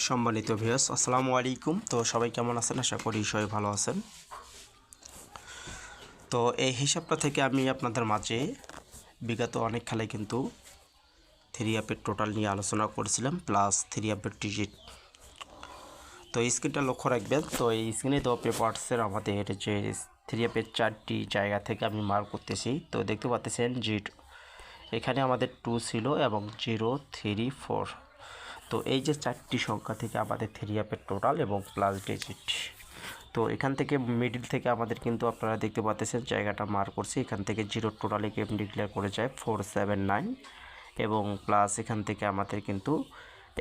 সম্মানিত ভিউয়ার্স, আসসালামু আলাইকুম। তো সবাই কেমন আছেন? আশা করি সবাই ভালো আছেন। তো এই হিসাবটা থেকে আমি আপনাদের মাঝে বিগত অনেক খেলায় কিন্তু থ্রি অ্যাপের টোটাল নিয়ে আলোচনা করেছিলাম, প্লাস থ্রি অ্যাপের ডিজিট। তো এই স্ক্রিনটা লক্ষ্য রাখবেন। তো এই স্ক্রিনে দেওয়া পেপারসের আমাদের যে থ্রি অ্যাপের 4টি জায়গা থেকে আমি মার্ক করতেছি। তো দেখতে পাচ্ছেন জিরো, এখানে আমাদের 2 ছিল এবং 0, 3, 4। তো এই যে 4টি সংখ্যা থেকে আমাদের থ্রি অ্যাপের টোটাল এবং প্লাস ডিজিট। তো এখান থেকে মিডিল থেকে আমাদের কিন্তু আপনারা দেখতে পাচ্ছেন জায়গাটা মার্ক করছি। এখান থেকে 0 টোটালে গেম ডিক্লেয়ার করে যায় 479 এবং প্লাস এখান থেকে আমাদের কিন্তু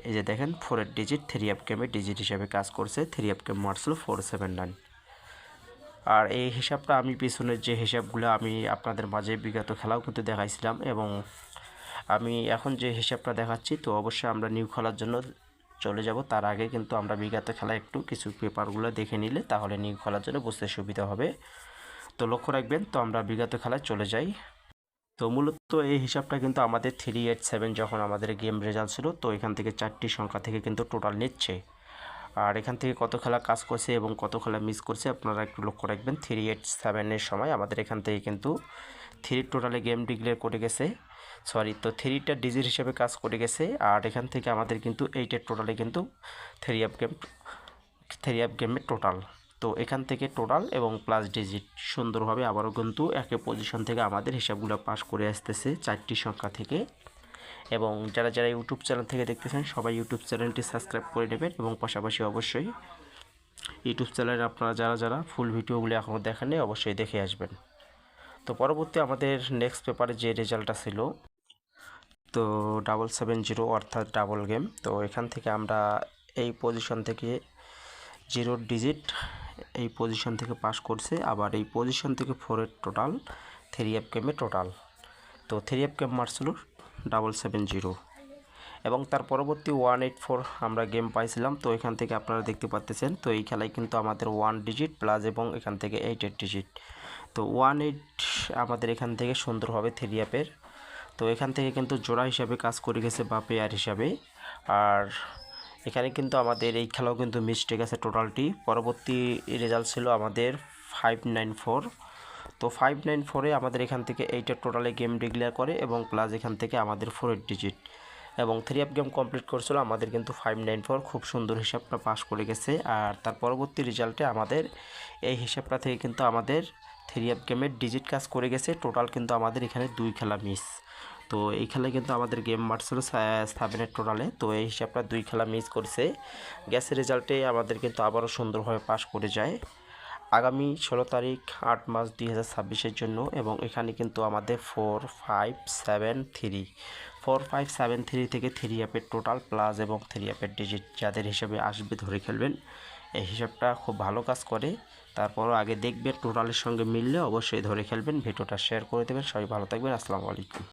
এই যে দেখেন 4-এর ডিজিট থ্রি অ্যাপ গেমের ডিজিট হিসাবে কাজ করছে। থ্রি অ্যাপ গেম মারছিল 479। আর এই হিসাবটা আমি পিছনের যে হিসাবগুলো আমি আপনাদের মাঝে বিগত খেলাও কিন্তু দেখাইছিলাম এবং আমি এখন যে হিসাবটা দেখাচ্ছি, তো অবশ্যই আমরা নিউ খেলার জন্য চলে যাব। তার আগে কিন্তু আমরা বিগত খেলা একটু কিছু পেপারগুলো দেখে নিলে তাহলে নিউ খেলার জন্য বুঝতে সুবিধা হবে। তো লক্ষ্য রাখবেন। তো আমরা বিগত খেলায় চলে যাই। তো মূলত এই হিসাবটা কিন্তু আমাদের 387 যখন আমাদের গেম রেজাল্ট ছিল, তো এখান থেকে 4টি সংখ্যা থেকে কিন্তু টোটাল নিচ্ছে। আর এখান থেকে কত খেলা কাজ করছে এবং কত খেলা মিস করছে আপনারা একটু লক্ষ্য রাখবেন। 387-এর সময় আমাদের এখান থেকে কিন্তু 3 টোটালে গেম ডিক্লেয়ার করে গেছে, তো 3টা ডিজিট হিসেবে কাজ করে গেছে। আর এখান থেকে আমাদের কিন্তু 8-এর টোটালে কিন্তু থ্রি অ্যাপ গেমের টোটাল। তো এখান থেকে টোটাল এবং প্লাস ডিজিট সুন্দরভাবে আবারও কিন্তু একই পজিশন থেকে আমাদের হিসাবগুলো পাস করে আসতেছে 4টি সংখ্যা থেকে। এবং যারা যারা ইউটিউব চ্যানেল থেকে দেখতেছেন সবাই ইউটিউব চ্যানেলটি সাবস্ক্রাইব করে নেবেন এবং পাশাপাশি অবশ্যই ইউটিউব চ্যানেলে আপনারা যারা যারা ফুল ভিডিওগুলি এখনও দেখেননি অবশ্যই দেখে আসবেন। তো পরবর্তী আমাদের নেক্সট পেপারে যে রেজাল্টটা ছিল, তো 770 অর্থাৎ ডাবল গেম। তো এখান থেকে আমরা এই পজিশন থেকে 0 ডিজিট এই পজিশন থেকে পাস করছে, আবার এই পজিশন থেকে 4-এর টোটাল থ্রি অ্যাপ গেমে টোটাল। তো থ্রি অ্যাপ গেম মারছিল 770 এবং তার পরবর্তী 184 আমরা গেম পাইছিলাম। তো এখান থেকে আপনারা দেখতে পাচ্ছেন, তো এই খেলায় কিন্তু আমাদের 1 ডিজিট প্লাস এবং এখান থেকে 8-এর ডিজিট। তো 18 আমাদের এখান থেকে সুন্দরভাবে থ্রি অ্যাপের, তো এখান থেকে কিন্তু জোড়া হিসাবে কাজ করে গেছে বা পেয়ার হিসাবে। আর এখানে কিন্তু আমাদের এই খেলাও কিন্তু মিস্টেক আছে টোটালটি। পরবর্তী রেজাল্ট ছিল আমাদের 594। তো 594-এ আমাদের এখান থেকে 8-এর টোটালে গেম ডিক্লেয়ার করে এবং প্লাস এখান থেকে আমাদের 4-এর ডিজিট এবং থ্রি অ্যাপ গেম কমপ্লিট করছিল আমাদের কিন্তু 594। খুব সুন্দর হিসাবটা পাস করে গেছে। আর তার পরবর্তী রেজাল্টে আমাদের এই হিসাবটা থেকে কিন্তু আমাদের থ্রি অ্যাপ গেমের ডিজিট কাজ করে গেছে। টোটাল কিন্তু আমাদের এখানে 2 খেলা মিস। তো এই খেলায় কিন্তু আমাদের গেম মারছিল 7-এর টোটালে। তো এই হিসাবটা 2 খেলা মিস করছে। গ্যাসের রেজাল্টে আমাদের কিন্তু আবারও সুন্দরভাবে পাস করে যায় আগামী 16 তারিখ 8 মার্চ 2026-এর জন্য। এবং এখানে কিন্তু আমাদের 4573 থেকে থ্রি অ্যাপের টোটাল প্লাস এবং থ্রি অ্যাপের ডিজিট যাদের হিসাবে আসবে ধরে খেলবেন। এই হিসাবটা খুব ভালো কাজ করে। তারপরও আগে দেখবেন টোটালের সঙ্গে মিললে অবশ্যই ধরে খেলবেন। ভিডিওটা শেয়ার করে দেবেন। সবাই ভালো থাকবেন। আসসালামু আলাইকুম।